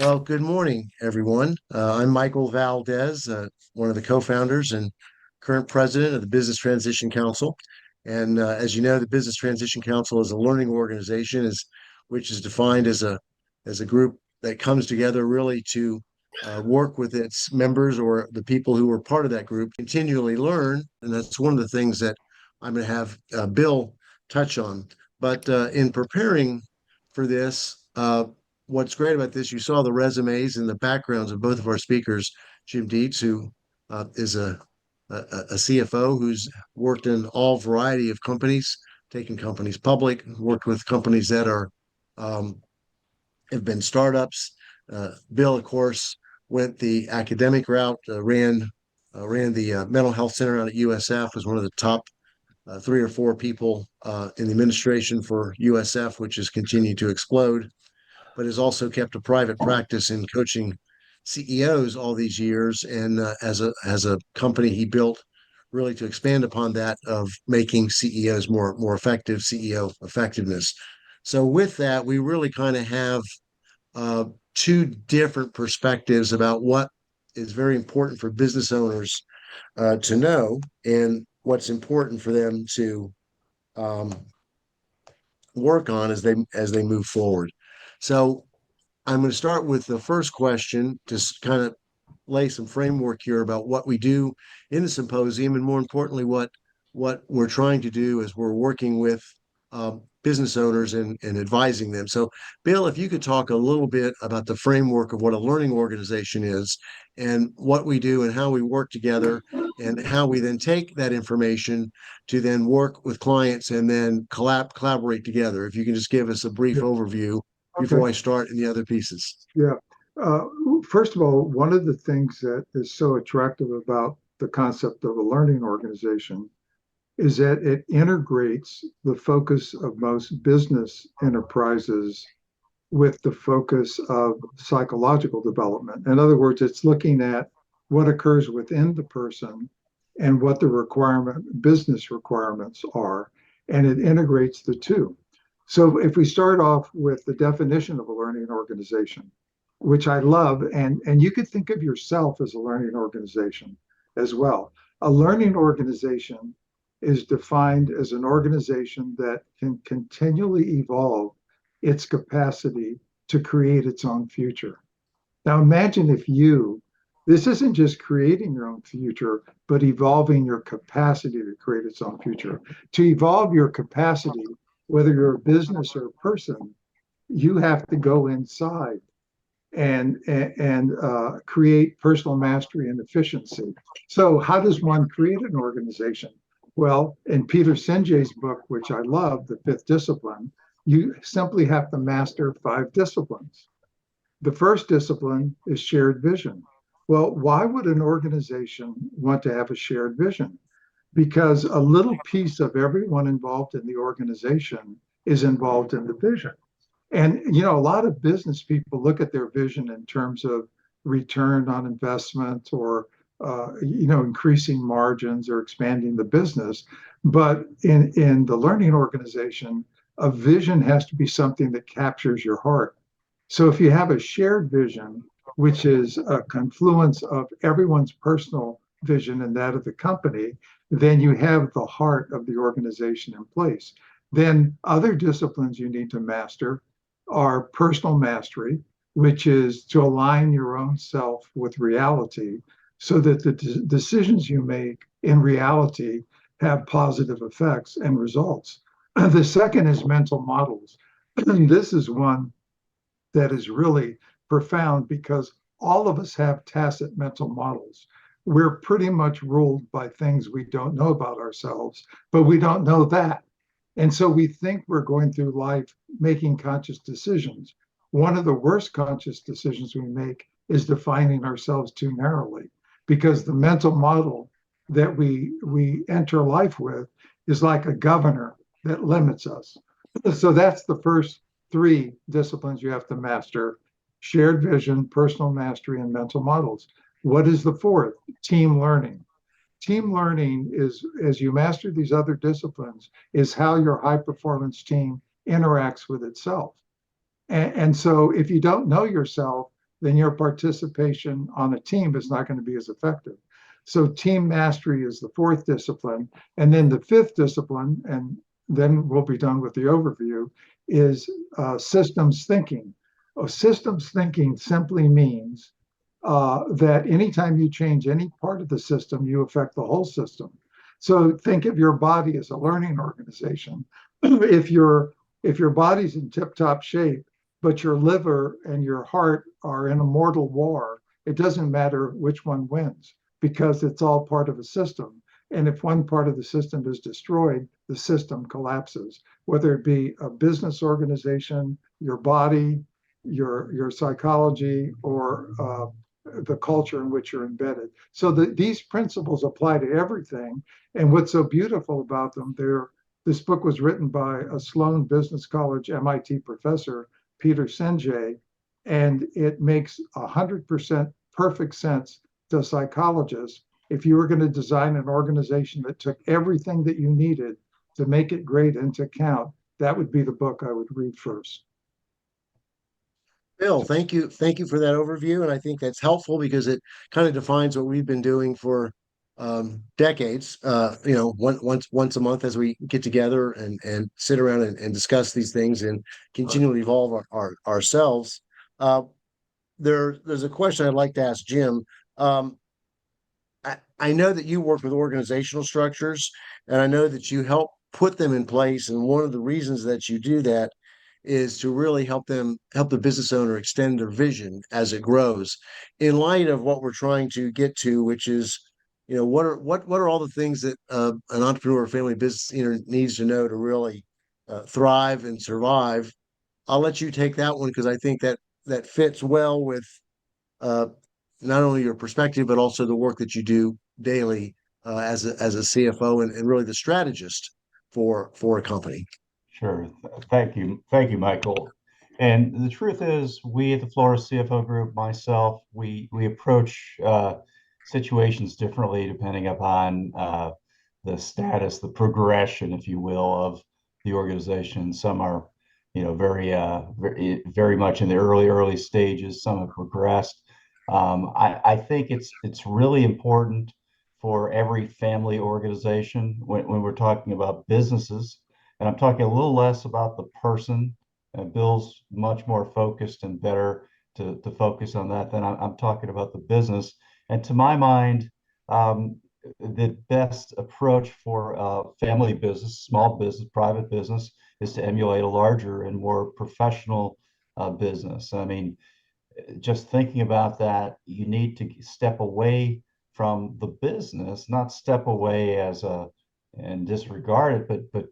Well, good morning, everyone. I'm Michael Valdez, one of the co-founders and current president of the Business Transition Council. And as you know, the Business Transition Council is a learning organization, which is defined as a group that comes together really to work with its members or the people who are part of that group continually learn. And that's one of the things that I'm going to have Bill touch on. But in preparing for this, what's great about this, you saw the resumes and the backgrounds of both of our speakers. Jim Dietz, who is a CFO who's worked in all variety of companies, taken companies public, worked with companies that are um, have been startups. Bill, of course, went the academic route, ran the mental health center out at USF, was one of the top three or four people in the administration for USF, which has continued to explode, but has also kept a private practice in coaching CEOs all these years. And as a company he built really to expand upon that of making CEOs more effective, CEO effectiveness. So with that, we really kind of have uh, two different perspectives about what is very important for business owners to know and what's important for them to um, work on as they move forward. So I'm going to start with the first question to kind of lay some framework here about what we do in the symposium, and more importantly, what we're trying to do as we're working with business owners and advising them. So, Bill, if you could talk a little bit about the framework of what a learning organization is and what we do and how we work together and how we then take that information to then work with clients and then collaborate together. If you can just give us a brief Yeah. overview before Okay. I start in the other pieces. Yeah. Uh, First of all, one of the things that is so attractive about the concept of a learning organization is that it integrates the focus of most business enterprises with the focus of psychological development. In other words, it's looking at what occurs within the person and what the business requirements are, and it integrates the two. So if we start off with the definition of a learning organization, which I love, and you could think of yourself as a learning organization as well. A learning organization is defined as an organization that can continually evolve its capacity to create its own future. Now, imagine if this isn't just creating your own future, but evolving your capacity to create its own future. To evolve your capacity, whether you're a business or a person, you have to go inside and create personal mastery and efficiency. So, how does one create an organization? Well, in Peter Sinjay's book, which I love, The Fifth Discipline, you simply have to master 5 disciplines. The first discipline is shared vision. Well, why would an organization want to have a shared vision? Because a little piece of everyone involved in the organization is involved in the vision. And a lot of business people look at their vision in terms of return on investment or increasing margins or expanding the business. But in the learning organization, a vision has to be something that captures your heart. So if you have a shared vision, which is a confluence of everyone's personal vision and that of the company, then you have the heart of the organization in place. Then other disciplines you need to master are personal mastery, which is to align your own self with reality so that the decisions you make in reality have positive effects and results. The second is mental models. This is one that is really profound because all of us have tacit mental models. We're pretty much ruled by things we don't know about ourselves, but we don't know that. And so we think we're going through life making conscious decisions. One of the worst conscious decisions we make is defining ourselves too narrowly because the mental model that we enter life with is like a governor that limits us. So that's the first 3 disciplines you have to master: shared vision, personal mastery, and mental models. What is the fourth? Team learning. Team learning is, as you master these other disciplines, is how your high performance team interacts with itself. And so if you don't know yourself, then your participation on a team is not going to be as effective. So team mastery is the fourth discipline. And then the fifth discipline, and then we'll be done with the overview, is systems thinking. Systems thinking simply means that anytime you change any part of the system, you affect the whole system. So think of your body as a learning organization. if your body's in tip-top shape, but your liver and your heart are in a mortal war, it doesn't matter which one wins because it's all part of a system. And if one part of the system is destroyed, the system collapses, whether it be a business organization, your body, your psychology, or the culture in which you're embedded. So these principles apply to everything. And what's so beautiful about them, this book was written by a Sloan Business College MIT professor, Peter Senge, and it makes 100% perfect sense to psychologists. If you were going to design an organization that took everything that you needed to make it great and to count, that would be the book I would read first. Bill, thank you. Thank you for that overview. And I think that's helpful because it kind of defines what we've been doing for decades, once a month as we get together and sit around and discuss these things and continually evolve ourselves. There's a question I'd like to ask Jim. I know that you work with organizational structures, and I know that you help put them in place. And one of the reasons that you do that is to really help the business owner extend their vision as it grows. In light of what we're trying to get to, which is, what are all the things that an entrepreneur or family business needs to know to really thrive and survive? I'll let you take that one because I think that fits well with uh, not only your perspective but also the work that you do daily as a CFO and really the strategist for a company. Sure. Thank you. Thank you, Michael. And the truth is, we at the Flores CFO Group, myself, we approach situations differently depending upon the status, the progression, if you will, of the organization. Some are, very much in the early stages. Some have progressed. I think it's really important for every family organization when we're talking about businesses. And I'm talking a little less about the person. Bill's much more focused and better to focus on that than I'm talking about the business. And to my mind, the best approach for family business, small business, private business, is to emulate a larger and more professional business. I mean, just thinking about that, you need to step away from the business, not step away and disregard it, but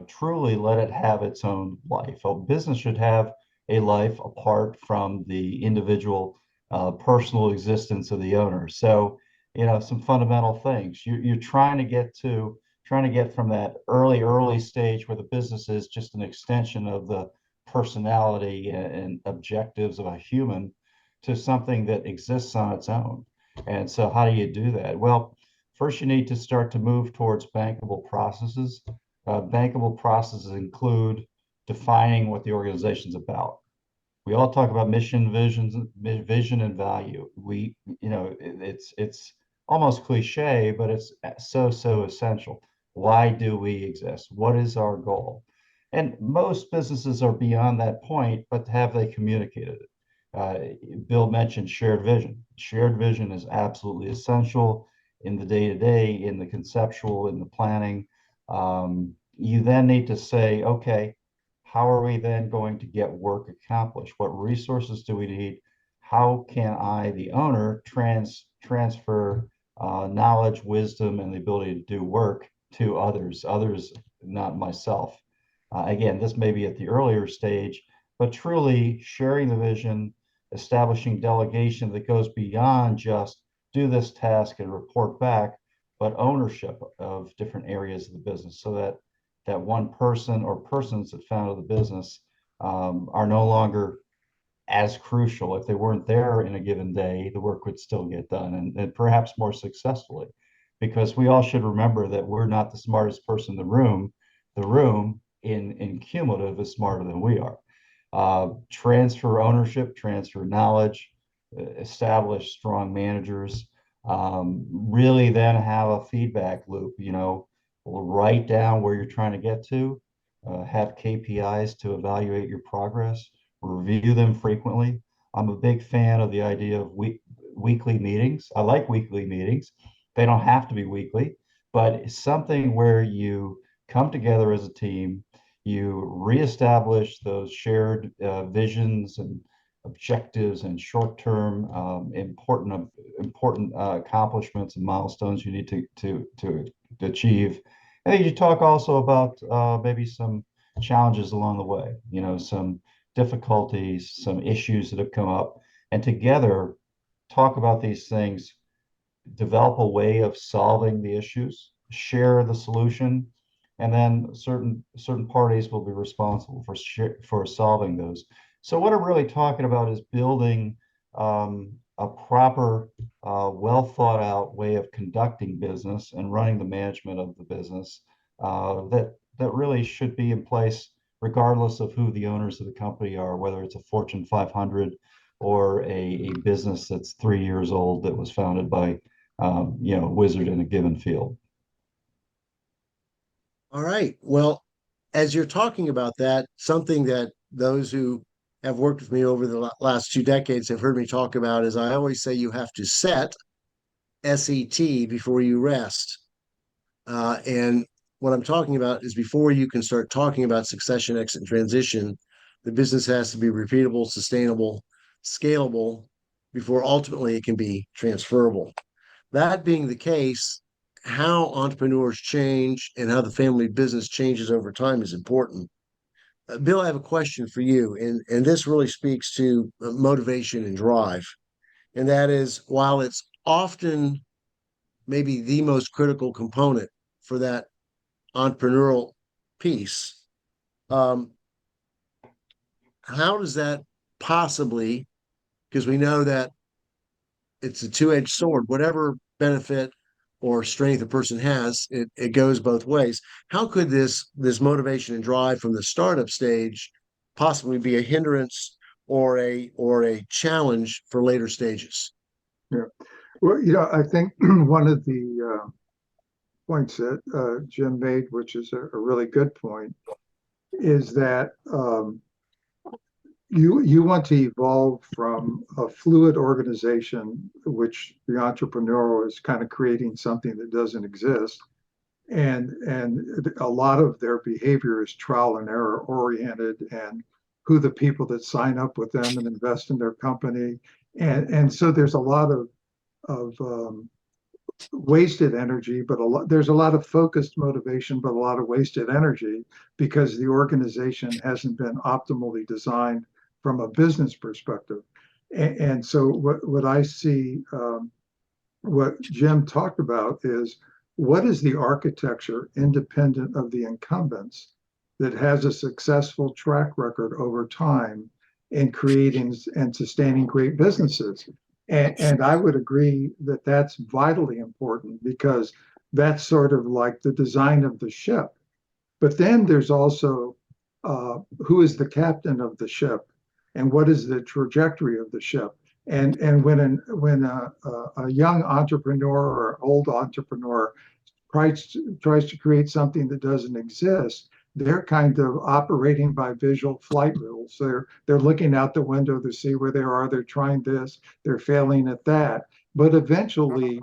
truly let it have its own life. A business should have a life apart from the individual personal existence of the owner. So, some fundamental things. You're trying to get from that early stage where the business is just an extension of the personality and objectives of a human to something that exists on its own. And so how do you do that? Well, first you need to start to move towards bankable processes. Bankable processes include defining what the organization's about. We all talk about vision, and value. It's almost cliche, but it's so essential. Why do we exist? What is our goal? And most businesses are beyond that point, but have they communicated it? Bill mentioned shared vision. Shared vision is absolutely essential in the day-to-day, in the conceptual, in the planning. You then need to say, okay, how are we then going to get work accomplished? What resources do we need? How can I, the owner, transfer knowledge, wisdom, and the ability to do work to others, not myself? Again, this may be at the earlier stage, but truly sharing the vision, establishing delegation that goes beyond just do this task and report back, but ownership of different areas of the business so that one person or persons that founded the business are no longer as crucial. If they weren't there in a given day, the work would still get done and perhaps more successfully, because we all should remember that we're not the smartest person in the room. The room in cumulative is smarter than we are. Transfer ownership, transfer knowledge, establish strong managers, really then have a feedback loop, write down where you're trying to get to, have KPIs to evaluate your progress, review them frequently. I'm a big fan of the idea of weekly meetings. I like weekly meetings. They don't have to be weekly, but it's something where you come together as a team, you reestablish those shared visions and objectives and short-term important accomplishments and milestones you need to achieve. And then you talk also about maybe some challenges along the way, some difficulties, some issues that have come up, and together talk about these things, develop a way of solving the issues, share the solution, and then certain parties will be responsible for solving those. So what I'm really talking about is building a proper, well thought out way of conducting business and running the management of the business that really should be in place regardless of who the owners of the company are, whether it's a Fortune 500 or a business that's 3 years old that was founded by a wizard in a given field. All right. Well, as you're talking about that, something that those who have worked with me over the last 2 decades have heard me talk about is I always say you have to set, SET, before you rest. And what I'm talking about is before you can start talking about succession, exit, and transition, the business has to be repeatable, sustainable, scalable before ultimately it can be transferable. That being the case, how entrepreneurs change and how the family business changes over time is important. Bill, I have a question for you, and this really speaks to motivation and drive. And that is, while it's often maybe the most critical component for that entrepreneurial piece, how does that possibly, because we know that it's a two-edged sword, whatever benefit or strength a person has, it goes both ways. How could this motivation and drive from the startup stage possibly be a hindrance or a challenge for later stages? Yeah. Well, I think one of the points that Jim made, which is a really good point, is that you want to evolve from a fluid organization, which the entrepreneur is kind of creating something that doesn't exist, and a lot of their behavior is trial and error oriented, and who the people that sign up with them and invest in their company, and so there's a lot of wasted energy, but there's a lot of focused motivation, but a lot of wasted energy because the organization hasn't been optimally designed from a business perspective. And so what I see, what Jim talked about is what is the architecture independent of the incumbents that has a successful track record over time in creating and sustaining great businesses. And I would agree that that's vitally important because that's sort of like the design of the ship. But then there's also who is the captain of the ship and what is the trajectory of the ship. And when a young entrepreneur or old entrepreneur tries to create something that doesn't exist, they're kind of operating by visual flight rules. They're looking out the window to see where they are. They're trying this. They're failing at that. But eventually,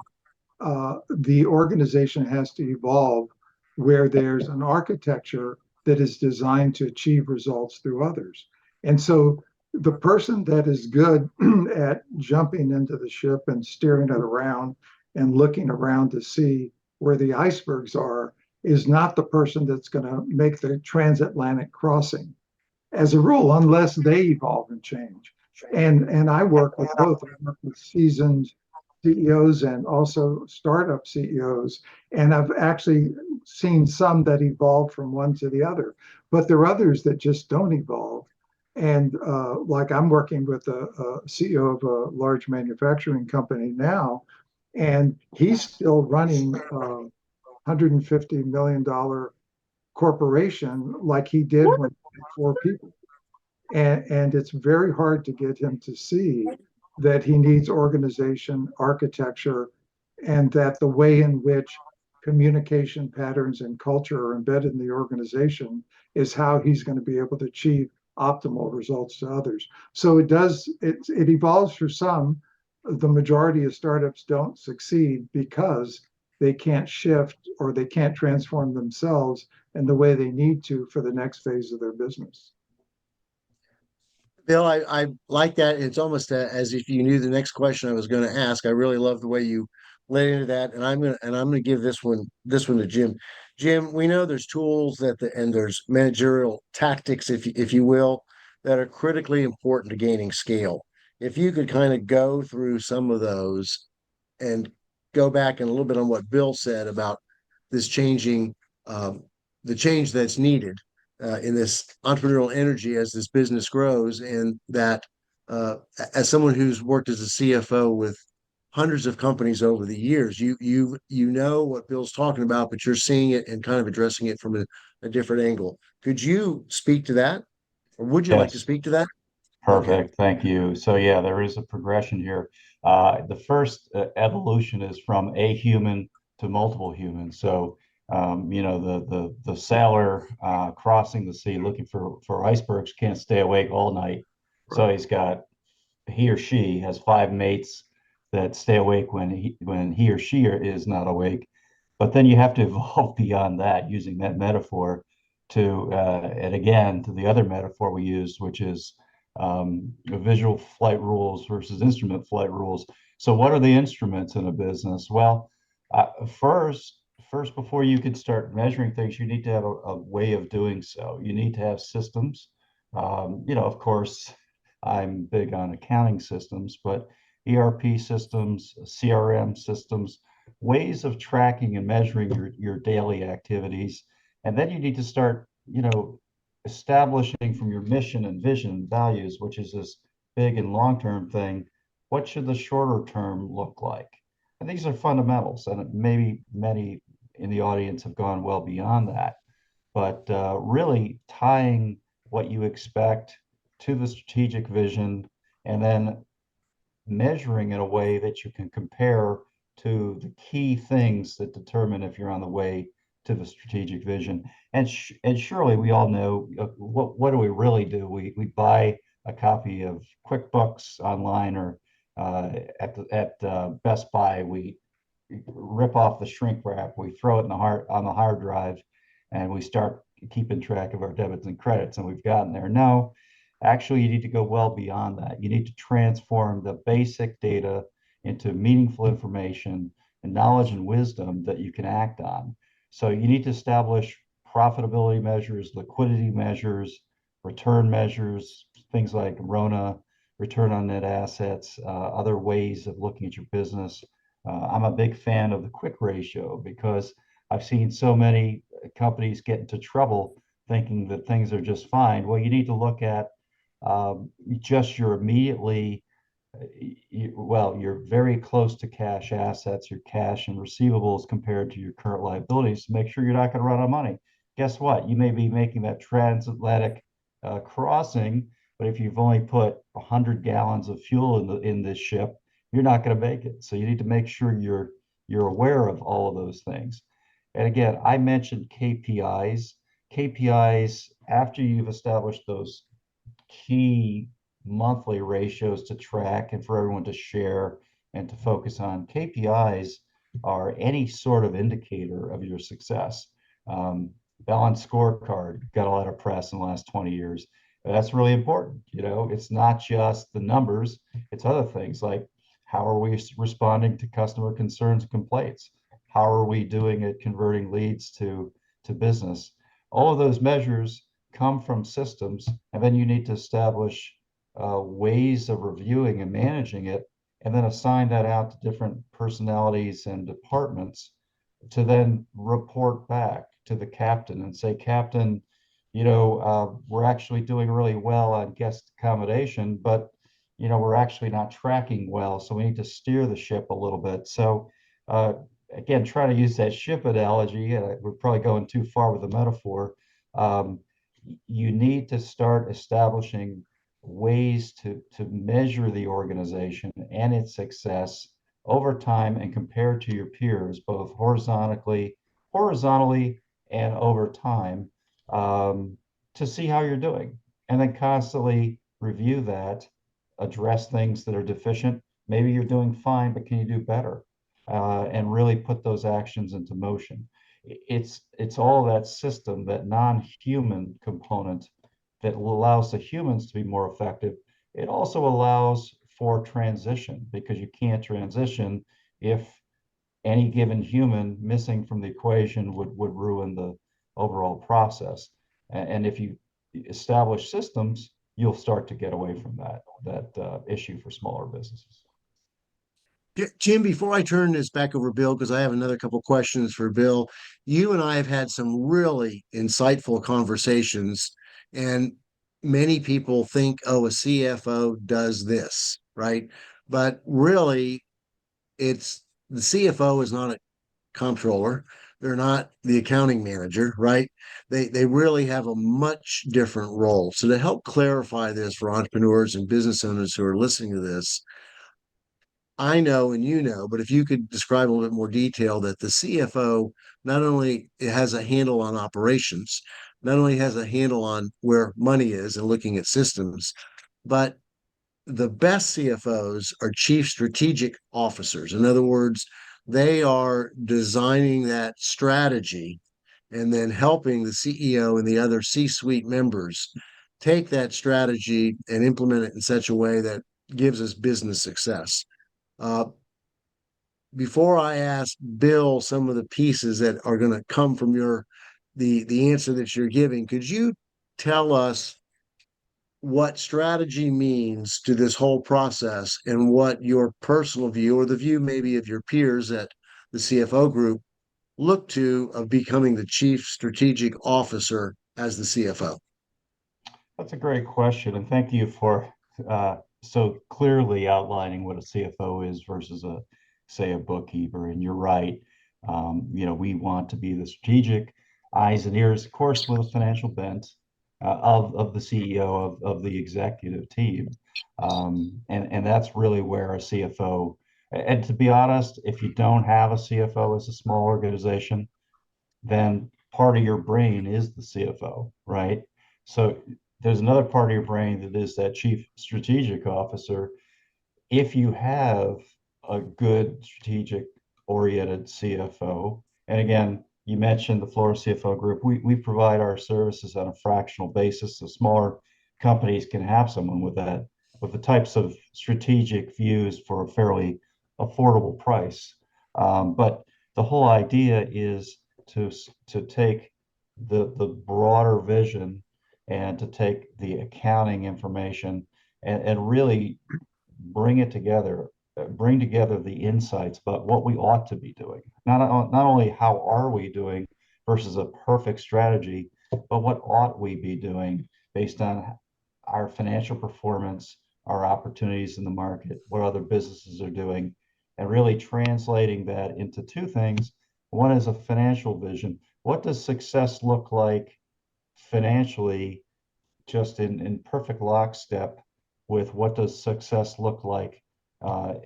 the organization has to evolve where there's an architecture that is designed to achieve results through others. And so the person that is good at jumping into the ship and steering it around and looking around to see where the icebergs are is not the person that's going to make the transatlantic crossing as a rule, unless they evolve and change. And I work with both. I work with seasoned CEOs and also startup CEOs. And I've actually seen some that evolve from one to the other, but there are others that just don't evolve. And like I'm working with a CEO of a large manufacturing company now, and he's still running $150 million corporation like he did when he had 4 people. And it's very hard to get him to see that he needs organization, architecture, and that the way in which communication patterns and culture are embedded in the organization is how he's going to be able to achieve optimal results to others. So it evolves for some. The majority of startups don't succeed because they can't shift or they can't transform themselves in the way they need to for the next phase of their business. Bill, I like that. It's almost as if you knew the next question I was going to ask. I really love the way you led into that, and I'm gonna give this one to Jim. Jim, we know there's tools and there's managerial tactics, if you will, that are critically important to gaining scale. If you could kind of go through some of those and go back and a little bit on what Bill said about this changing, um, the change that's needed in this entrepreneurial energy as this business grows, and that as someone who's worked as a CFO with hundreds of companies over the years, you know what Bill's talking about, but you're seeing it and kind of addressing it from a different angle. Could you speak to that, or would you like to Yes. speak to that? Okay. Perfect. Thank you. So yeah, there is a progression here. The first evolution is from a human to multiple humans. So the sailor crossing the sea looking for icebergs can't stay awake all night. So he or she has five mates that stay awake when he or she is not awake. But then you have to evolve beyond that, using that metaphor to and again to the other metaphor we used, which is visual flight rules versus instrument flight rules. So what are the instruments in a business? Well, first before you can start measuring things, you need to have a way of doing so. You need to have systems. Of course, I'm big on accounting systems, but ERP systems, CRM systems, ways of tracking and measuring your daily activities. And then you need to start, establishing from your mission and vision and values, which is this big and long-term thing, what should the shorter term look like? And these are fundamentals, and maybe many in the audience have gone well beyond that. But really tying what you expect to the strategic vision and then measuring in a way that you can compare to the key things that determine if you're on the way to the strategic vision. And surely we all know what do we really do? We buy a copy of QuickBooks online or at Best Buy. We rip off the shrink wrap, we throw it on the hard drive, and we start keeping track of our debits and credits, and we've gotten there. No, actually, you need to go well beyond that. You need to transform the basic data into meaningful information and knowledge and wisdom that you can act on. So you need to establish profitability measures, liquidity measures, return measures, things like RONA, return on net assets, other ways of looking at your business. I'm a big fan of the quick ratio because I've seen so many companies get into trouble thinking that things are just fine. Well, you need to look at just your immediately, you're very close to cash assets, your cash and receivables compared to your current liabilities to make sure you're not going to run out of money. Guess what? You may be making that transatlantic crossing, but if you've only put 100 gallons of fuel in this ship, you're not going to make it. So you need to make sure you're aware of all of those things. And again, I mentioned KPIs. KPIs, after you've established those key monthly ratios to track and for everyone to share and to focus on, KPIs are any sort of indicator of your success. Balanced scorecard got a lot of press in the last 20 years. That's really important. It's not just the numbers, it's other things like how are we responding to customer concerns and complaints? How are we doing at converting leads to business? All of those measures come from systems, and then you need to establish ways of reviewing and managing it, and then assign that out to different personalities and departments to then report back to the captain and say, Captain, we're actually doing really well on guest accommodation, but we're actually not tracking well, so we need to steer the ship a little bit. So again, trying to use that ship analogy, we're probably going too far with the metaphor. You need to start establishing ways to measure the organization and its success over time and compare to your peers, both horizontally and over time, to see how you're doing, and then constantly review that, address things that are deficient. Maybe you're doing fine, but can you do better? And really put those actions into motion. It's all that system, that non-human component that allows the humans to be more effective. It also allows for transition, because you can't transition if any given human missing from the equation would ruin the overall process. And if you establish systems, you'll start to get away from that issue for smaller businesses. Jim, before I turn this back over to Bill, because I have another couple questions for Bill, you and I have had some really insightful conversations, and many people think, oh, a CFO does this, right? But really, it's the CFO is not a comptroller. They're not the accounting manager, right? They really have a much different role. So to help clarify this for entrepreneurs and business owners who are listening to this, I know and you know, but if you could describe a little bit more detail, that the CFO not only has a handle on operations, not only has a handle on where money is and looking at systems, but the best CFOs are chief strategic officers. In other words, they are designing that strategy and then helping the CEO and the other C-suite members take that strategy and implement it in such a way that gives us business success. Uh, Before I ask Bill some of the pieces that are going to come from the answer that you're giving, could you tell us what strategy means to this whole process and what your personal view, or the view maybe of your peers at the CFO group, look to of becoming the chief strategic officer as the CFO? That's a great question, and thank you for so clearly outlining what a CFO is versus say, a bookkeeper. And you're right. We want to be the strategic eyes and ears, of course, with a financial bent of the CEO of the executive team, and that's really where a CFO. And to be honest, if you don't have a CFO as a small organization, then part of your brain is the CFO, right? So there's another part of your brain that is that chief strategic officer. If you have a good strategic oriented CFO, and again, you mentioned the Florida CFO group, we provide our services on a fractional basis, so smaller companies can have someone with that, with the types of strategic views for a fairly affordable price. But the whole idea is to take the broader vision and to take the accounting information and really bring it together, bring together the insights about what we ought to be doing. Not only how are we doing versus a perfect strategy, but what ought we be doing based on our financial performance, our opportunities in the market, what other businesses are doing, and really translating that into two things. One is a financial vision. What does success look like financially, just in perfect lockstep with what does success look like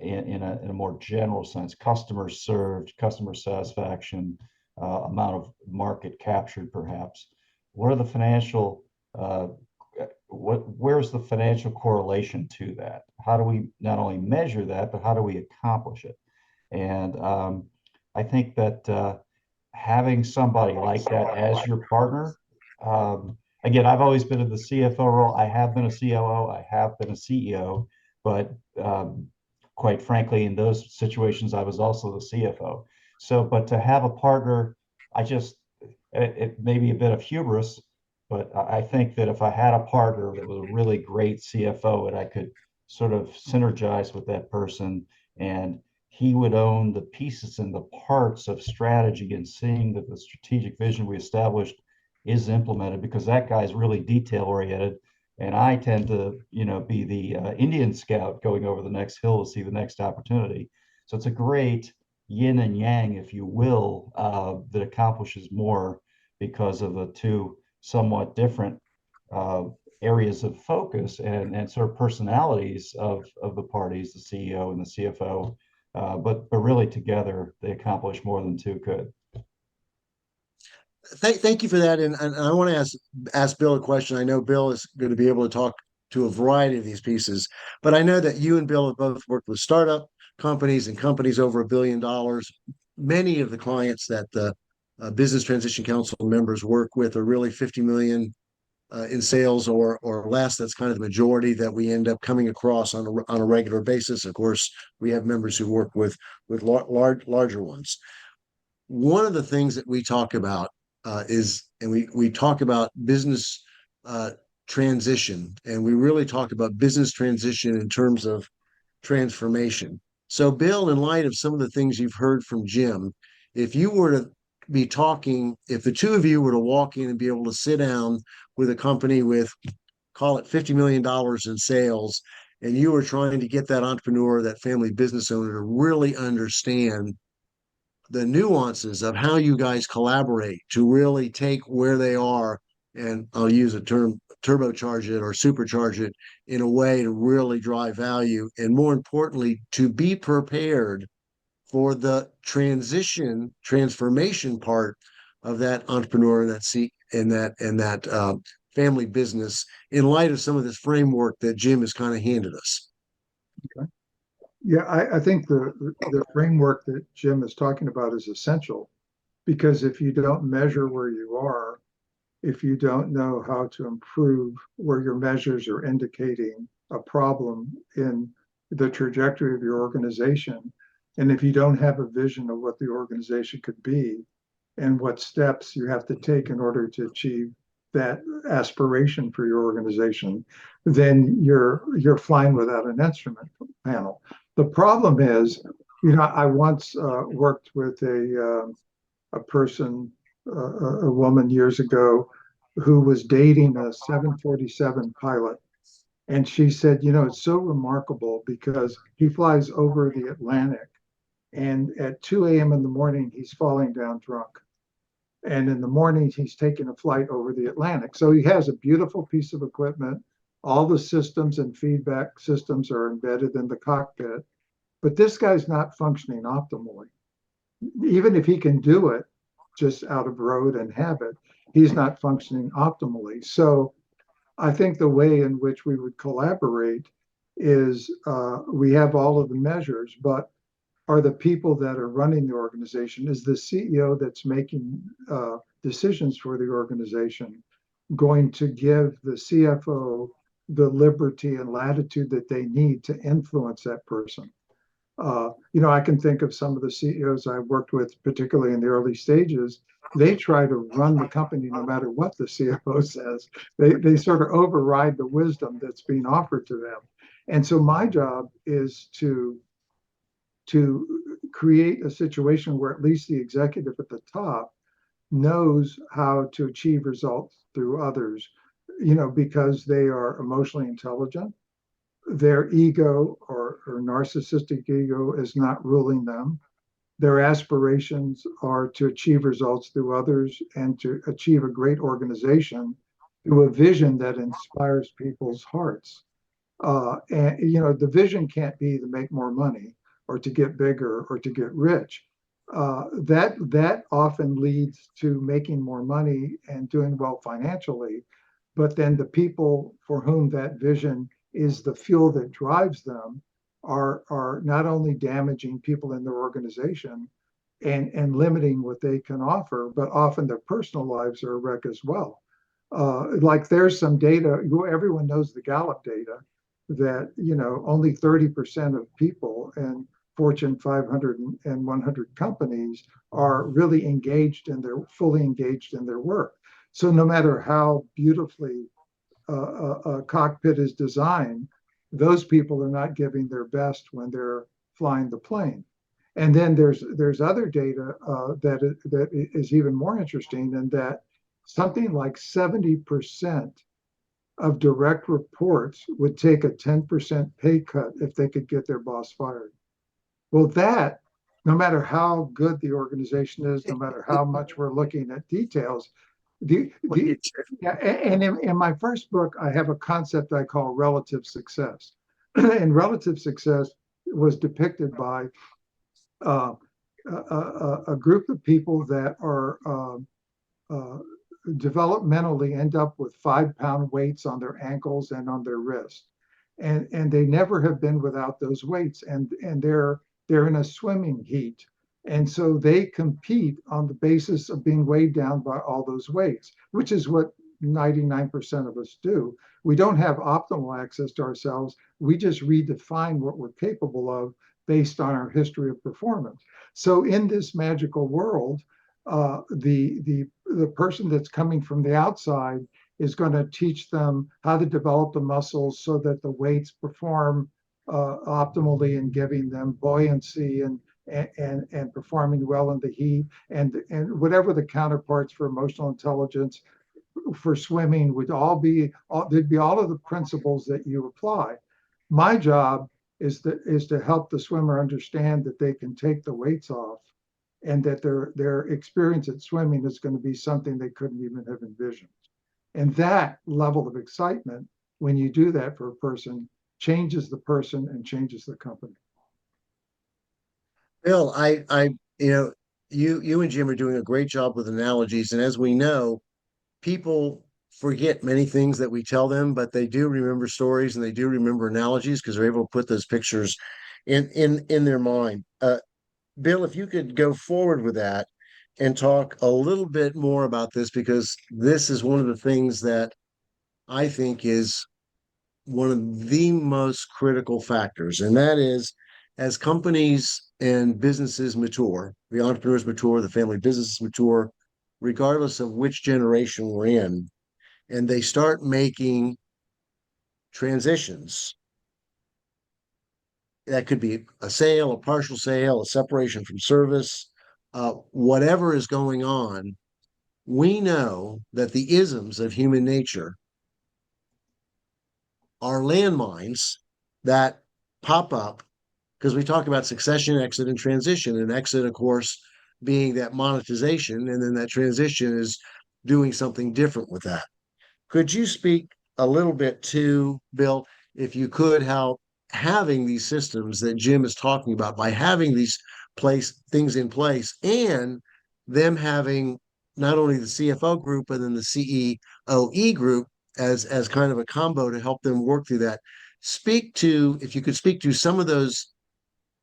in a more general sense? Customers served, customer satisfaction, amount of market captured, perhaps. What are the financial where's the financial correlation to that? How do we not only measure that, but how do we accomplish it? And I think that having somebody like that as your partner, again, I've always been in the CFO role. I have been a COO. I have been a CEO, but quite frankly, in those situations, I was also the CFO. So, but to have a partner, it may be a bit of hubris, but I think that if I had a partner that was a really great CFO and I could sort of synergize with that person, and he would own the pieces and the parts of strategy and seeing that the strategic vision we established is implemented, because that guy is really detail oriented, and I tend to be the Indian scout going over the next hill to see the next opportunity. So it's a great yin and yang, if you will, that accomplishes more because of the two somewhat different areas of focus and sort of personalities of the parties, the CEO and the CFO. But really together, they accomplish more than two could. Thank you for that. And I want to ask Bill a question. I know Bill is going to be able to talk to a variety of these pieces, but I know that you and Bill have both worked with startup companies and companies over $1 billion. Many of the clients that the Business Transition Council members work with are really 50 million in sales or less. That's kind of the majority that we end up coming across on a regular basis. Of course, we have members who work with larger ones. One of the things that we talk about and we talk about business transition, and we really talk about business transition in terms of transformation. So, Bill, in light of some of the things you've heard from Jim, if you were to be talking, if the two of you were to walk in and be able to sit down with a company with, call it $50 million in sales, and you were trying to get that entrepreneur, that family business owner to really understand the nuances of how you guys collaborate to really take where they are, and I'll use a term, turbocharge it or supercharge it in a way to really drive value, and more importantly, to be prepared for the transformation part of that entrepreneur and that family business in light of some of this framework that Jim has kind of handed us. Okay. Yeah, I think the framework that Jim is talking about is essential, because if you don't measure where you are, if you don't know how to improve where your measures are indicating a problem in the trajectory of your organization, and if you don't have a vision of what the organization could be and what steps you have to take in order to achieve that aspiration for your organization, then you're flying without an instrument panel. The problem is, I once worked with a person, a woman years ago, who was dating a 747 pilot. And she said, it's so remarkable because he flies over the Atlantic, and at 2 a.m. in the morning, he's falling down drunk. And in the morning, he's taking a flight over the Atlantic. So he has a beautiful piece of equipment. All the systems and feedback systems are embedded in the cockpit. But this guy's not functioning optimally. Even if he can do it just out of road and habit, he's not functioning optimally. So I think the way in which we would collaborate is we have all of the measures, but are the people that are running the organization, is the CEO that's making decisions for the organization going to give the CFO the liberty and latitude that they need to influence that person? I can think of some of the CEOs I worked with, particularly in the early stages. They try to run the company no matter what the CFO says. They sort of override the wisdom that's being offered to them. And so my job is to create a situation where at least the executive at the top knows how to achieve results through others, because they are emotionally intelligent. Their ego or narcissistic ego is not ruling them. Their aspirations are to achieve results through others and to achieve a great organization through a vision that inspires people's hearts. And the vision can't be to make more money or to get bigger or to get rich. That often leads to making more money and doing well financially. But then the people for whom that vision is the fuel that drives them are not only damaging people in their organization and limiting what they can offer, but often their personal lives are a wreck as well. Like there's some data, everyone knows the Gallup data, that only 30% of people in Fortune 500 and 100 companies are really fully engaged in their work. So no matter how beautifully a cockpit is designed, those people are not giving their best when they're flying the plane. And then there's other data that is even more interesting, in that something like 70% of direct reports would take a 10% pay cut if they could get their boss fired. Well, that, no matter how good the organization is, no matter how much we're looking at details, the yeah, and in my first book, I have a concept I call relative success. And relative success was depicted by uh, a group of people that are uh, developmentally end up with 5 pound weights on their ankles and on their wrists. And they never have been without those weights. And they're in a swimming heat. And so they compete on the basis of being weighed down by all those weights, which is what 99% of us do. We don't have optimal access to ourselves. We just redefine what we're capable of based on our history of performance. So in this magical world, the person that's coming from the outside is going to teach them how to develop the muscles so that the weights perform optimally in giving them buoyancy and performing well in the heat, and whatever the counterparts for emotional intelligence for swimming would there'd be all of the principles that you apply. My job is to help the swimmer understand that they can take the weights off, and that their experience at swimming is going to be something they couldn't even have envisioned. And that level of excitement, when you do that for a person, changes the person and changes the company. Bill, you and Jim are doing a great job with analogies, and as we know, people forget many things that we tell them, but they do remember stories and they do remember analogies because they're able to put those pictures in their mind. Bill, if you could go forward with that and talk a little bit more about this, because this is one of the things that I think is one of the most critical factors, and that is as companies and businesses mature, the entrepreneurs mature, the family businesses mature, regardless of which generation we're in, and they start making transitions. That could be a sale, a partial sale, a separation from service, whatever is going on. We know that the isms of human nature are landmines that pop up because we talk about succession, exit, and transition. And exit, of course, being that monetization, and then that transition is doing something different with that. Could you speak a little bit to, Bill, if you could, how having these systems that Jim is talking about, by having these things in place, and them having not only the CFO group, but then the CEOE group as kind of a combo to help them work through that. Speak to, if you could speak to some of those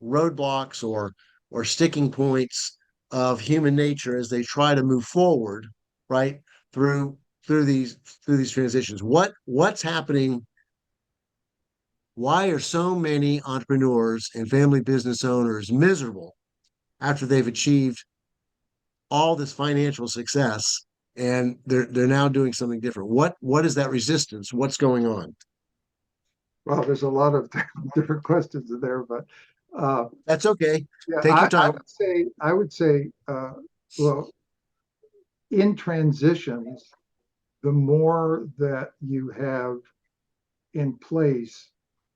roadblocks or sticking points of human nature as they try to move forward, right, through these transitions. What's happening? Why are so many entrepreneurs and family business owners miserable after they've achieved all this financial success and they're now doing something different? What is that resistance? What's going on? Well, there's a lot of different questions in there, but That's okay. yeah, Take your time. I would say, well, in transitions, the more that you have in place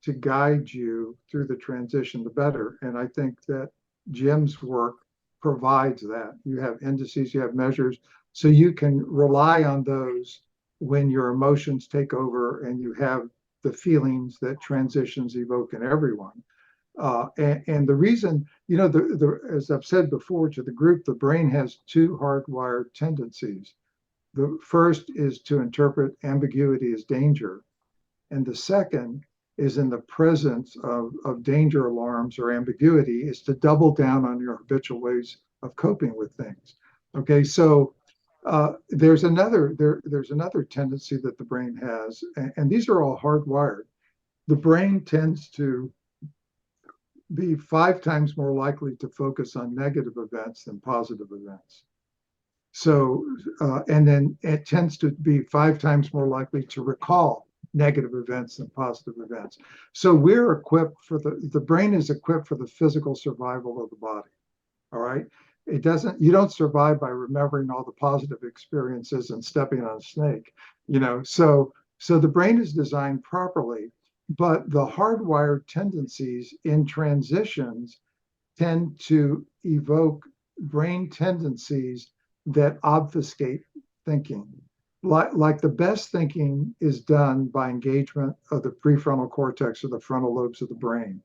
to guide you through the transition, the better. And I think that Jim's work provides that. You have indices, you have measures, so you can rely on those when your emotions take over and you have the feelings that transitions evoke in everyone. And the reason, as I've said before to the group, the brain has two hardwired tendencies. The first is to interpret ambiguity as danger, and the second is in the presence of danger alarms or ambiguity is to double down on your habitual ways of coping with things. Okay, so there's another tendency that the brain has, and these are all hardwired. The brain tends to be 5 times more likely to focus on negative events than positive events. So, and then it tends to be 5 times more likely to recall negative events than positive events. So we're equipped for the brain is equipped for the physical survival of the body. All right. You don't survive by remembering all the positive experiences and stepping on a snake, so the brain is designed properly, but the hardwired tendencies in transitions tend to evoke brain tendencies that obfuscate thinking. Like the best thinking is done by engagement of the prefrontal cortex or the frontal lobes of the brain.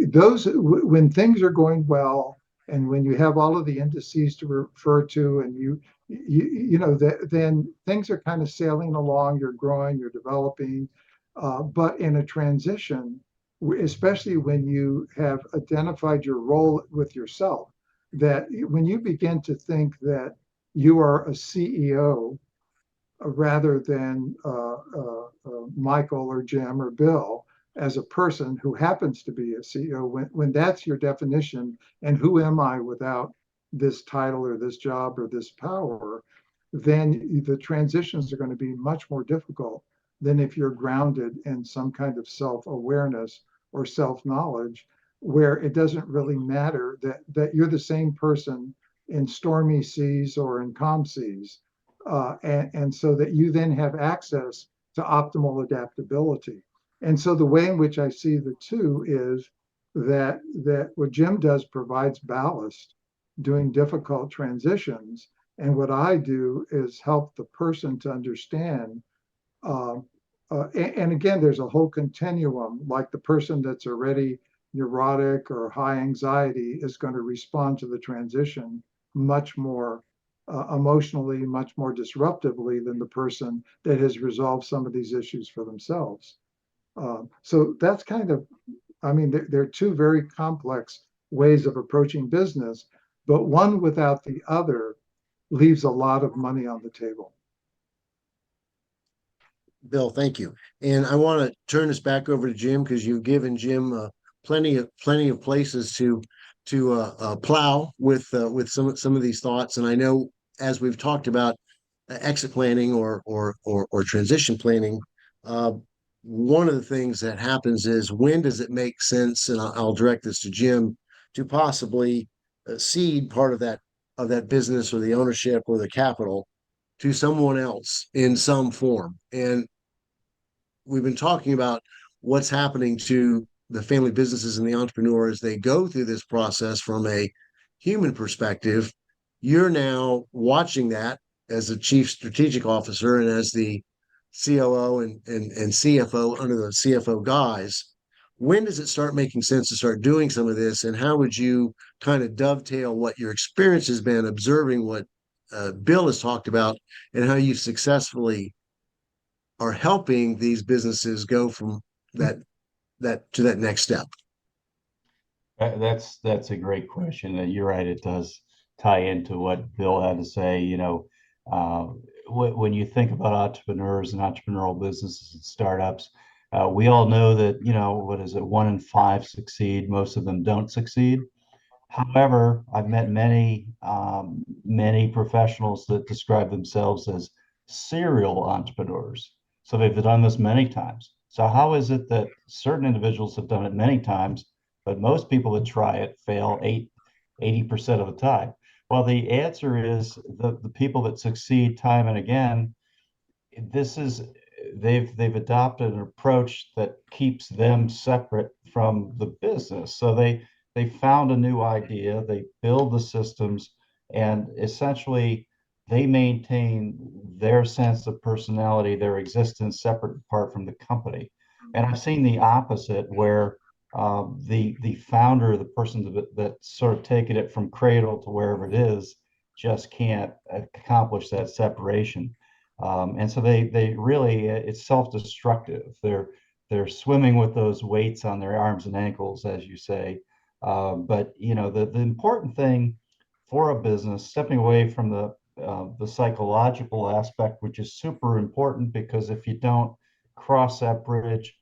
Those, when things are going well, and when you have all of the indices to refer to, and then things are kind of sailing along, you're growing, you're developing. But in a transition, especially when you have identified your role with yourself, that when you begin to think that you are a CEO rather than Michael or Jim or Bill as a person who happens to be a CEO, when that's your definition, and who am I without this title or this job or this power, then the transitions are going to be much more difficult than if you're grounded in some kind of self-awareness or self-knowledge, where it doesn't really matter that you're the same person in stormy seas or in calm seas. And so that you then have access to optimal adaptability. And so the way in which I see the two is that what Jim does provides ballast doing difficult transitions. And what I do is help the person to understand. And again, there's a whole continuum, like the person that's already neurotic or high anxiety is going to respond to the transition much more emotionally, much more disruptively than the person that has resolved some of these issues for themselves. So that's kind of, I mean, they're two very complex ways of approaching business, but one without the other leaves a lot of money on the table. Bill, thank you. And I want to turn this back over to Jim because you've given Jim plenty of places to plow with some of these thoughts. And I know as we've talked about exit planning or transition planning, uh, one of the things that happens is when does it make sense? And I'll direct this to Jim to possibly cede part of that business or the ownership or the capital to someone else in some form. And we've been talking about what's happening to the family businesses and the entrepreneur as they go through this process from a human perspective. You're now watching that as a chief strategic officer and as the COO and CFO under the CFO guys. When does it start making sense to start doing some of this? And how would you kind of dovetail what your experience has been observing what Bill has talked about and how you've successfully are helping these businesses go from that to that next step? That's a great question. And you're right, it does tie into what Bill had to say. Uh, when you think about entrepreneurs and entrepreneurial businesses and startups, we all know that, what is it, 1 in 5 succeed, most of them don't succeed. However, I've met many professionals that describe themselves as serial entrepreneurs. So they've done this many times. So how is it that certain individuals have done it many times, but most people that try it fail 80% of the time? Well, the answer is the people that succeed time and again, this is they've adopted an approach that keeps them separate from the business. So they found a new idea, they build the systems, and essentially they maintain their sense of personality, their existence separate apart from the company. And I've seen the opposite, where the founder, the person that sort of taken it from cradle to wherever it is, just can't accomplish that separation. And so they really, it's self-destructive. They're swimming with those weights on their arms and ankles, as you say. But the important thing for a business, stepping away from the psychological aspect, which is super important, because if you don't cross that bridge,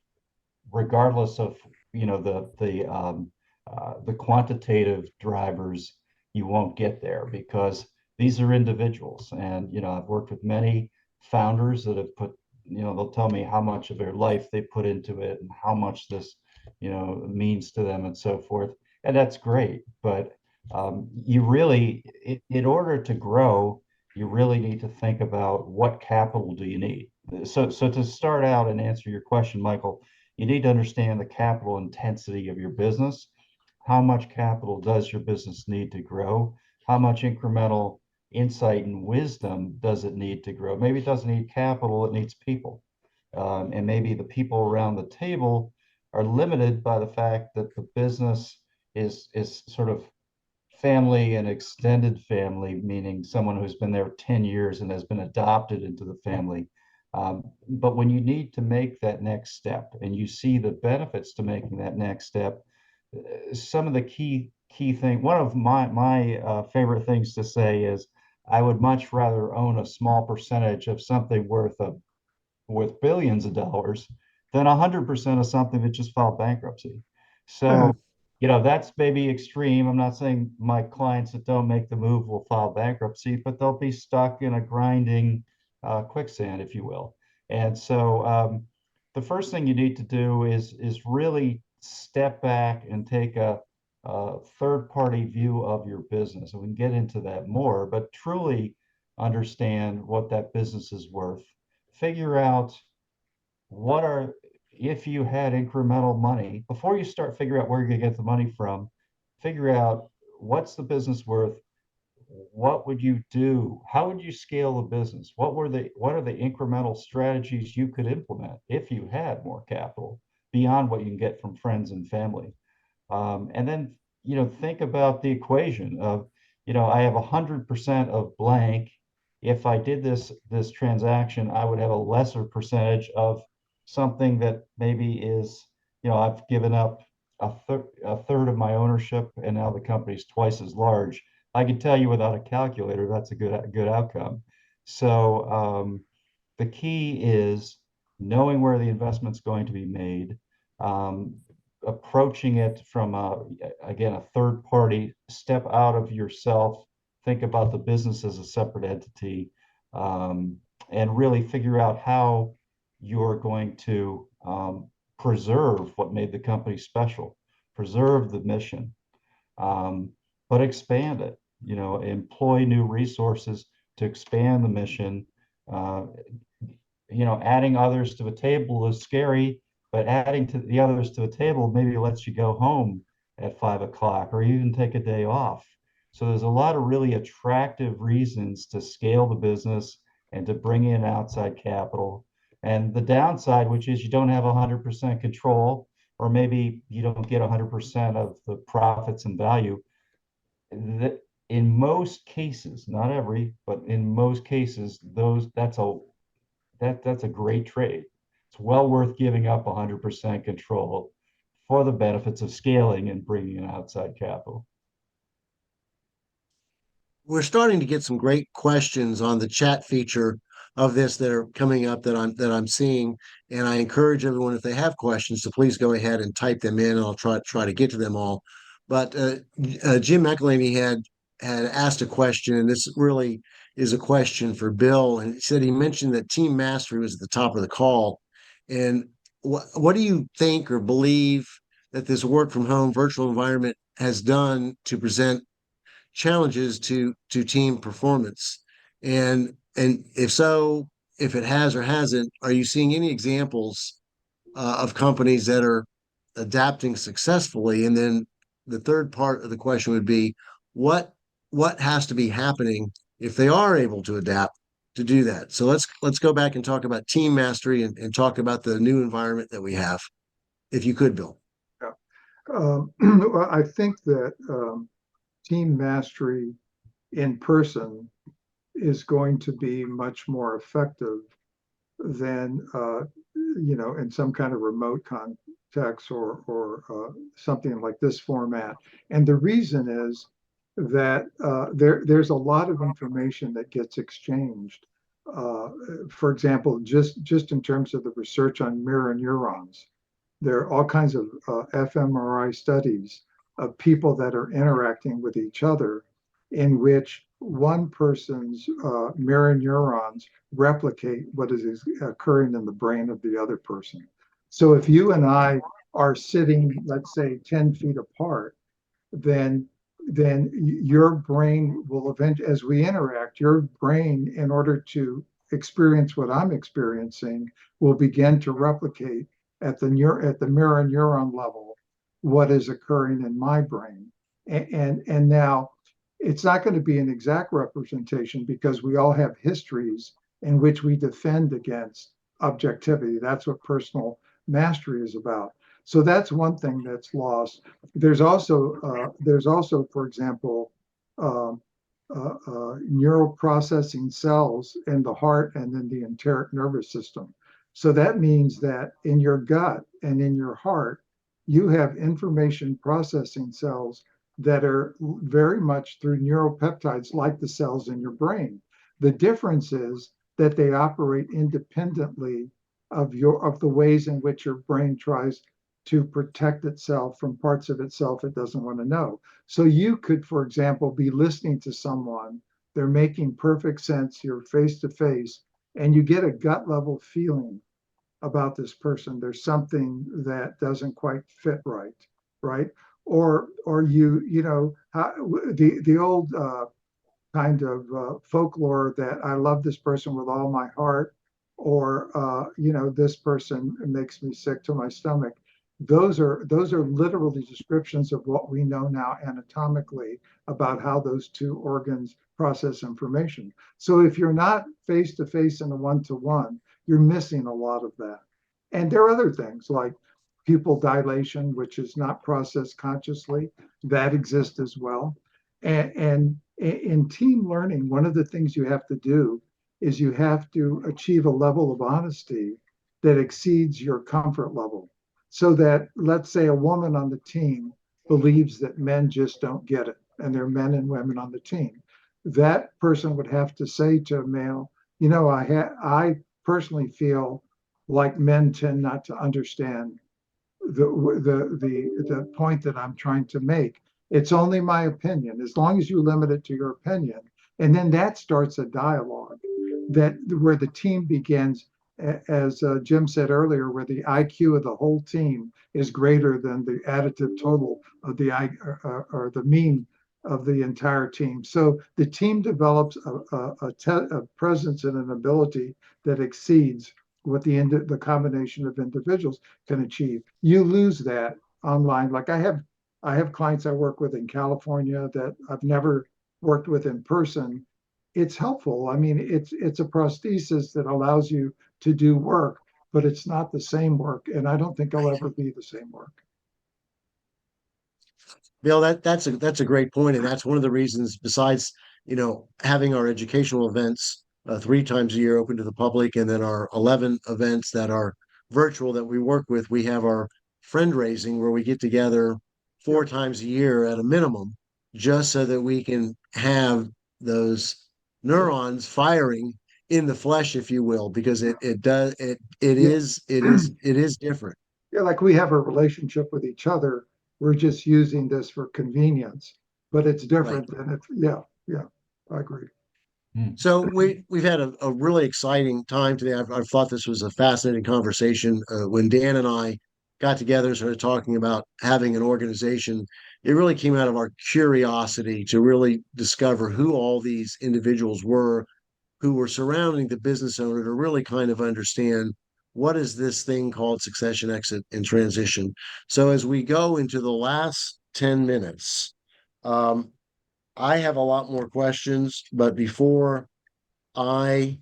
regardless of the quantitative drivers, you won't get there, because these are individuals. And I've worked with many founders that have put, they'll tell me how much of their life they put into it and how much this means to them and so forth. And that's great, but you really, in order to grow, you really need to think about what capital do you need. So to start out and answer your question, Michael, you need to understand the capital intensity of your business. How much capital does your business need to grow? How much incremental insight and wisdom does it need to grow? Maybe it doesn't need capital, it needs people. And maybe the people around the table are limited by the fact that the business is sort of family and extended family, meaning someone who's been there 10 years and has been adopted into the family. But when you need to make that next step and you see the benefits to making that next step, some of the key thing, one of my favorite things to say is I would much rather own a small percentage of something worth billions of dollars than 100% of something that just filed bankruptcy. So, that's maybe extreme. I'm not saying my clients that don't make the move will file bankruptcy, but they'll be stuck in a grinding quicksand, if you will. And so, the first thing you need to do is really step back and take a third-party view of your business. And we can get into that more, but truly understand what that business is worth. Figure out if you had incremental money, before you start figuring out where you're going to get the money from, figure out what's the business worth, what would you do, how would you scale the business, what are the incremental strategies you could implement if you had more capital beyond what you can get from friends and family. And then, think about the equation of, I have 100% of blank. If I did this transaction, I would have a lesser percentage of something that maybe is, I've given up a third of my ownership, and now the company's twice as large. I can tell you without a calculator, that's a good outcome. So the key is knowing where the investment's going to be made, approaching it from again, a third party, step out of yourself, think about the business as a separate entity, and really figure out how you're going to preserve what made the company special, preserve the mission, but expand it, employ new resources to expand the mission. Adding others to the table is scary, but adding to the others to the table maybe lets you go home at 5 o'clock or even take a day off. So there's a lot of really attractive reasons to scale the business and to bring in outside capital. And the downside, which is you don't have 100% control, or maybe you don't get 100% of the profits and value. That in most cases, not every, but in most cases, that's a great trade. It's well worth giving up 100% control for the benefits of scaling and bringing in outside capital. We're starting to get some great questions on the chat feature of this that are coming up that I'm seeing, and I encourage everyone, if they have questions, to please go ahead and type them in, and I'll try to get to them all. But Jim McElhaney had asked a question, and this really is a question for Bill, and he mentioned that team mastery was at the top of the call. And what do you think or believe that this work from home virtual environment has done to present challenges to team performance? And if so, if it has or hasn't, are you seeing any examples of companies that are adapting successfully? And then the third part of the question would be, what has to be happening if they are able to adapt to do that? So let's go back and talk about team mastery and talk about the new environment that we have, if you could, Bill. Yeah. Well, I think that team mastery in person is going to be much more effective than in some kind of remote context or something like this format. And the reason is that there's a lot of information that gets exchanged. For example, just in terms of the research on mirror neurons, there are all kinds of fMRI studies of people that are interacting with each other, in which one person's mirror neurons replicate what is occurring in the brain of the other person. So if you and I are sitting, let's say, 10 feet apart, then your brain will eventually, as we interact, your brain, in order to experience what I'm experiencing, will begin to replicate at the mirror neuron level what is occurring in my brain. And now it's not going to be an exact representation because we all have histories in which we defend against objectivity. That's what personal mastery is about. So that's one thing that's lost. There's also, for example, um, neural processing cells in the heart and in the enteric nervous system. So that means that in your gut and in your heart, you have information processing cells that are very much through neuropeptides like the cells in your brain. The difference is that they operate independently of the ways in which your brain tries to protect itself from parts of itself it doesn't want to know. So you could, for example, be listening to someone, they're making perfect sense, you're face to face, and you get a gut level feeling about this person. There's something that doesn't quite fit right, right? Or you know, the old kind of folklore that I love this person with all my heart, or you know, this person makes me sick to my stomach. Those are literally descriptions of what we know now anatomically about how those two organs process information. So if you're not face to face in a one-to-one, you're missing a lot of that. And there are other things like pupil dilation, which is not processed consciously, that exists as well. And in team learning, one of the things you have to do is you have to achieve a level of honesty that exceeds your comfort level. So that, let's say, a woman on the team believes that men just don't get it, and there are men and women on the team. That person would have to say to a male, you know, I personally feel like men tend not to understand the point that I'm trying to make. It's only my opinion, as long as you limit it to your opinion. And then that starts a dialogue that where the team begins, as Jim said earlier, where the IQ of the whole team is greater than the additive total of the or the mean of the entire team. So the team develops a presence and an ability that exceeds what the combination of individuals can achieve. You lose that online. Like I have clients I work with in California that I've never worked with in person. It's helpful. I mean, it's a prosthesis that allows you to do work, but it's not the same work, and I don't think it'll ever be the same work. Bill, that's a great point, and that's one of the reasons. Besides, having our educational events 3 times a year open to the public, and then our 11 events that are virtual that we work with, we have our friend raising where we get together 4 times a year at a minimum, just so that we can have those neurons firing in the flesh, if you will, because it is different. Yeah, like we have a relationship with each other. We're just using this for convenience, but it's different than if, yeah, I agree. So we've had a really exciting time today. I've thought this was a fascinating conversation. When Dan and I got together and started talking about having an organization, it really came out of our curiosity to really discover who all these individuals were who were surrounding the business owner, to really kind of understand what is this thing called succession, exit, and transition. So as we go into the last 10 minutes, um, I have a lot more questions, but before I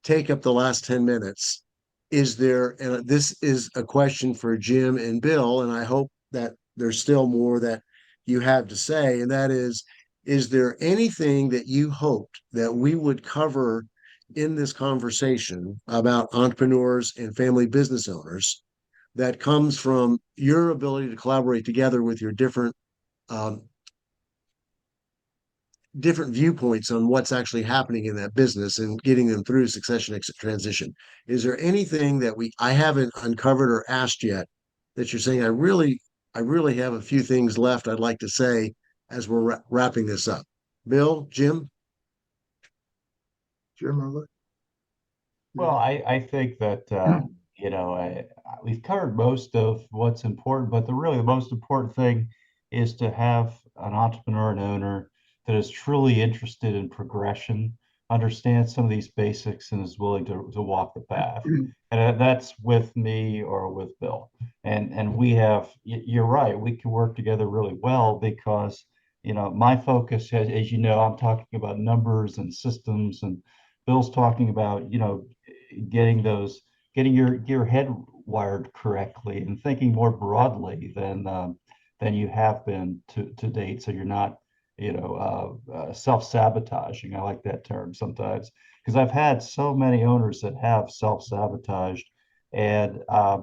take up the last 10 minutes, and this is a question for Jim and Bill, and I hope that there's still more that you have to say, and that is there anything that you hoped that we would cover in this conversation about entrepreneurs and family business owners that comes from your ability to collaborate together with your um, different viewpoints on what's actually happening in that business and getting them through succession, exit, transition? Is there anything that I haven't uncovered or asked yet that you're saying, I really have a few things left I'd like to say as we're wrapping this up? Bill, Jim? Jim, Well, I think that we've covered most of what's important, but the most important thing is to have an entrepreneur and owner that is truly interested in progression, understands some of these basics, and is willing to walk the path. And that's with me or with Bill. And we have, you're right, we can work together really well because my focus, as you know, I'm talking about numbers and systems, and Bill's talking about, getting your head wired correctly and thinking more broadly than you have been to date. So you're not, self-sabotaging. I like that term sometimes because I've had so many owners that have self-sabotaged, and I've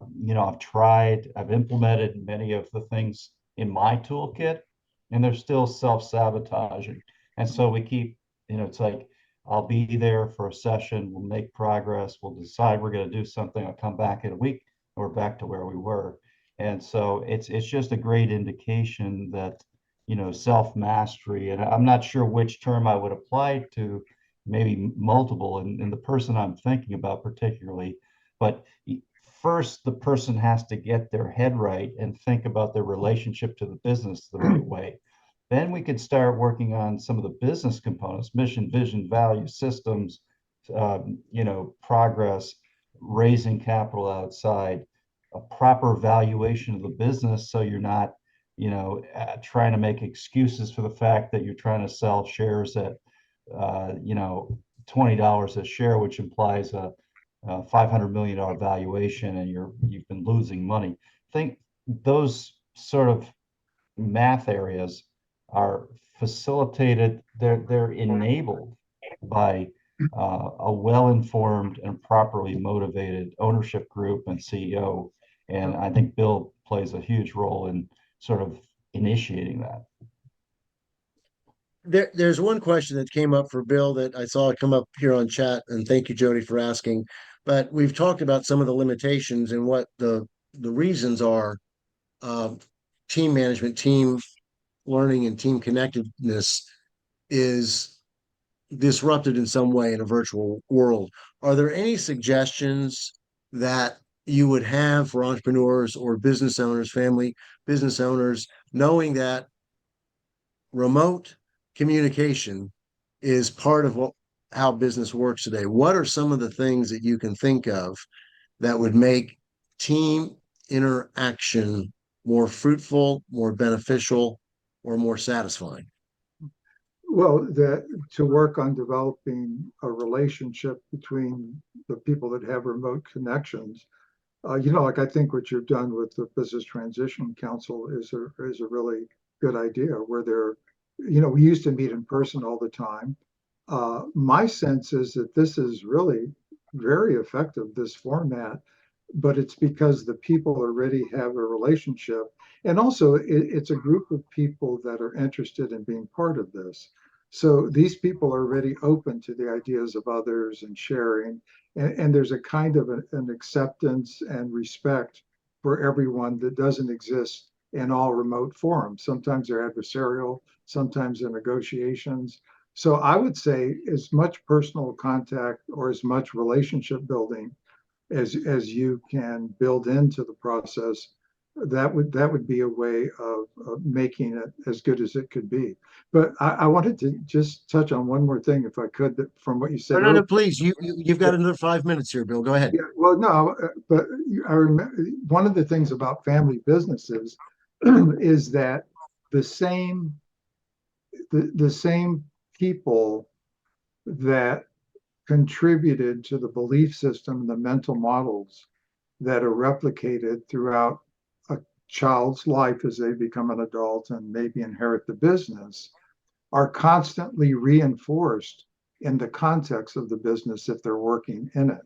implemented many of the things in my toolkit, and they're still self-sabotaging. And so we keep, it's like I'll be there for a session, we'll make progress, we'll decide we're going to do something, I'll come back in a week, and we're back to where we were. And so it's just a great indication that, self-mastery, and I'm not sure which term I would apply to, maybe multiple, and the person I'm thinking about particularly, but first the person has to get their head right and think about their relationship to the business the right way. Then we could start working on some of the business components: mission, vision, value, systems, progress, raising capital outside, a proper valuation of the business, so you're not, trying to make excuses for the fact that you're trying to sell shares at, $20 a share, which implies a $500 million valuation, and you've been losing money. I think those sort of math areas are facilitated, they're enabled by a well-informed and properly motivated ownership group and CEO. And I think Bill plays a huge role in sort of initiating that. There's one question that came up for Bill that I saw come up here on chat, and thank you, Jody, for asking. But we've talked about some of the limitations and what the reasons are. Team management, team learning, and team connectedness is disrupted in some way in a virtual world. Are there any suggestions that you would have for entrepreneurs or business owners, family business owners, knowing that remote communication is part of how business works today? What are some of the things that you can think of that would make team interaction more fruitful, more beneficial, or more satisfying? Well, to work on developing a relationship between the people that have remote connections. Like I think what you've done with the Business Transition Council is a really good idea, where we used to meet in person all the time. My sense is that this is really very effective, this format, but it's because the people already have a relationship. And also, it's a group of people that are interested in being part of this. So these people are already open to the ideas of others and sharing. And there's a kind of an acceptance and respect for everyone that doesn't exist in all remote forums. Sometimes they're adversarial, sometimes they're negotiations. So I would say as much personal contact or as much relationship building as you can build into the process, that would be a way of making it as good as it could be. But I wanted to just touch on one more thing, if I could, from what you said. No, please. You've got another 5 minutes here, Bill. Go ahead. Yeah, well, no, but I remember one of the things about family businesses is that the same people that contributed to the belief system, the mental models that are replicated throughout a child's life as they become an adult and maybe inherit the business, are constantly reinforced in the context of the business if they're working in it.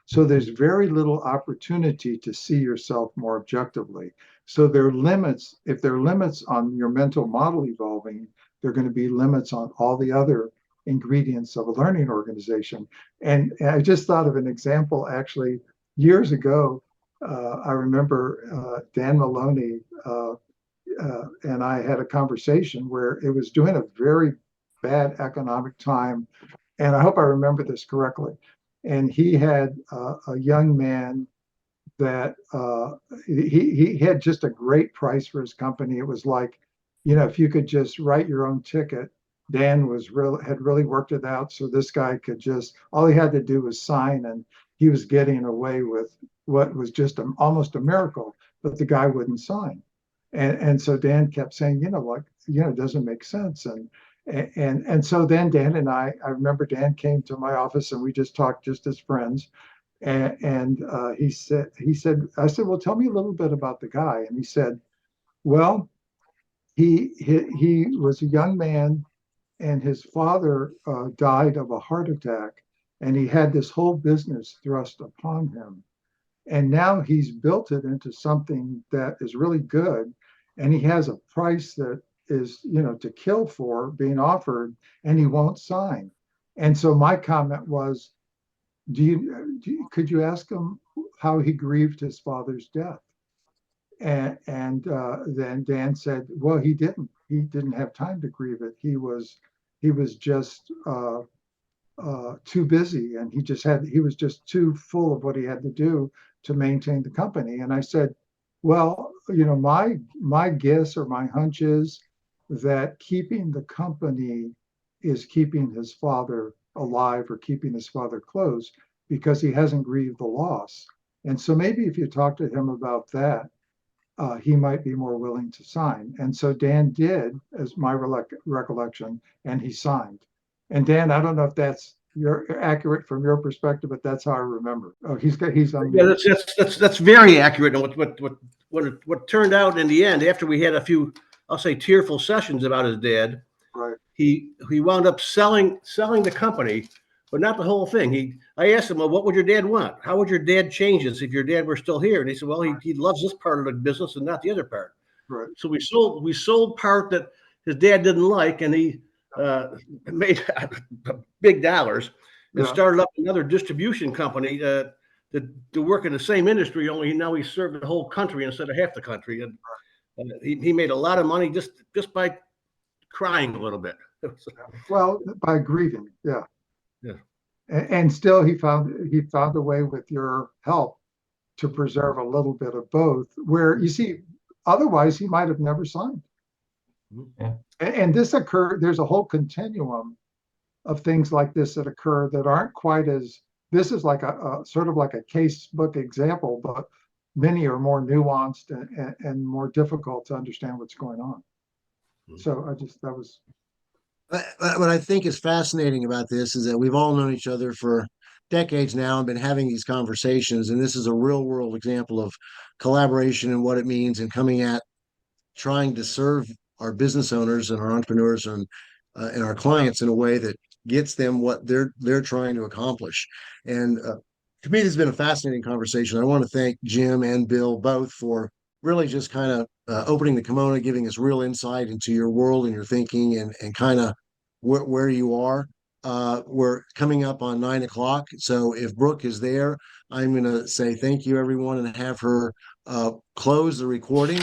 So there's very little opportunity to see yourself more objectively. So there are limits. If there are limits on your mental model evolving, there are going to be limits on all the other ingredients of a learning organization. And I just thought of an example, actually, years ago. I remember Dan Maloney and I had a conversation where it was during a very bad economic time. And I hope I remember this correctly. And he had a young man that he had just a great price for his company. It was like, if you could just write your own ticket. Dan had really worked it out. So this guy could all he had to do was sign, and he was getting away with what was just almost a miracle, but the guy wouldn't sign. And so Dan kept saying, like, it doesn't make sense. And so then Dan and I remember Dan came to my office and we just talked just as friends. And he said, I said, well, tell me a little bit about the guy. And he said, well, he was a young man and his father died of a heart attack, and he had this whole business thrust upon him. And now he's built it into something that is really good, and he has a price that is, to kill for being offered, and he won't sign. And so my comment was, could you ask him how he grieved his father's death? And then Dan said, well, he didn't have time to grieve it. He was just too busy, and he was just too full of what he had to do to maintain the company. And I said, well, my guess or my hunch is that keeping the company is keeping his father alive or keeping his father close, because he hasn't grieved the loss. And so maybe if you talk to him about that, he might be more willing to sign. And so Dan did, as my recollection, and he signed. And Dan, I don't know if that's accurate from your perspective, but that's how I remember. Oh, he's on. Yeah, that's very accurate. And what turned out in the end, after we had a few, I'll say, tearful sessions about his dad, Right. He wound up selling the company, but not the whole thing. I asked him, well, what would your dad want? How would your dad change this if your dad were still here? And he said, well, he loves this part of the business and not the other part. Right. So we sold part that his dad didn't like, and he made big dollars and started up another distribution company to work in the same industry. Only now he served the whole country instead of half the country, and he made a lot of money just by crying a little bit. Well, by grieving, yeah. Yeah. And still, he found a way with your help to preserve a little bit of both. Where you see, otherwise he might have never signed. Yeah. And this occurred. There's a whole continuum of things like this that occur that aren't quite as. This is like a sort of like a casebook example, but many are more nuanced and more difficult to understand what's going on. So that was. What I think is fascinating about this is that we've all known each other for decades now and been having these conversations. And this is a real world example of collaboration and what it means, and coming at trying to serve our business owners and our entrepreneurs and our clients in a way that gets them what they're trying to accomplish. And to me, this has been a fascinating conversation. I want to thank Jim and Bill both for really just kind of opening the kimono, giving us real insight into your world and your thinking, and kind of where you are. We're coming up on 9 o'clock. So if Brooke is there, I'm going to say thank you, everyone, and have her close the recording.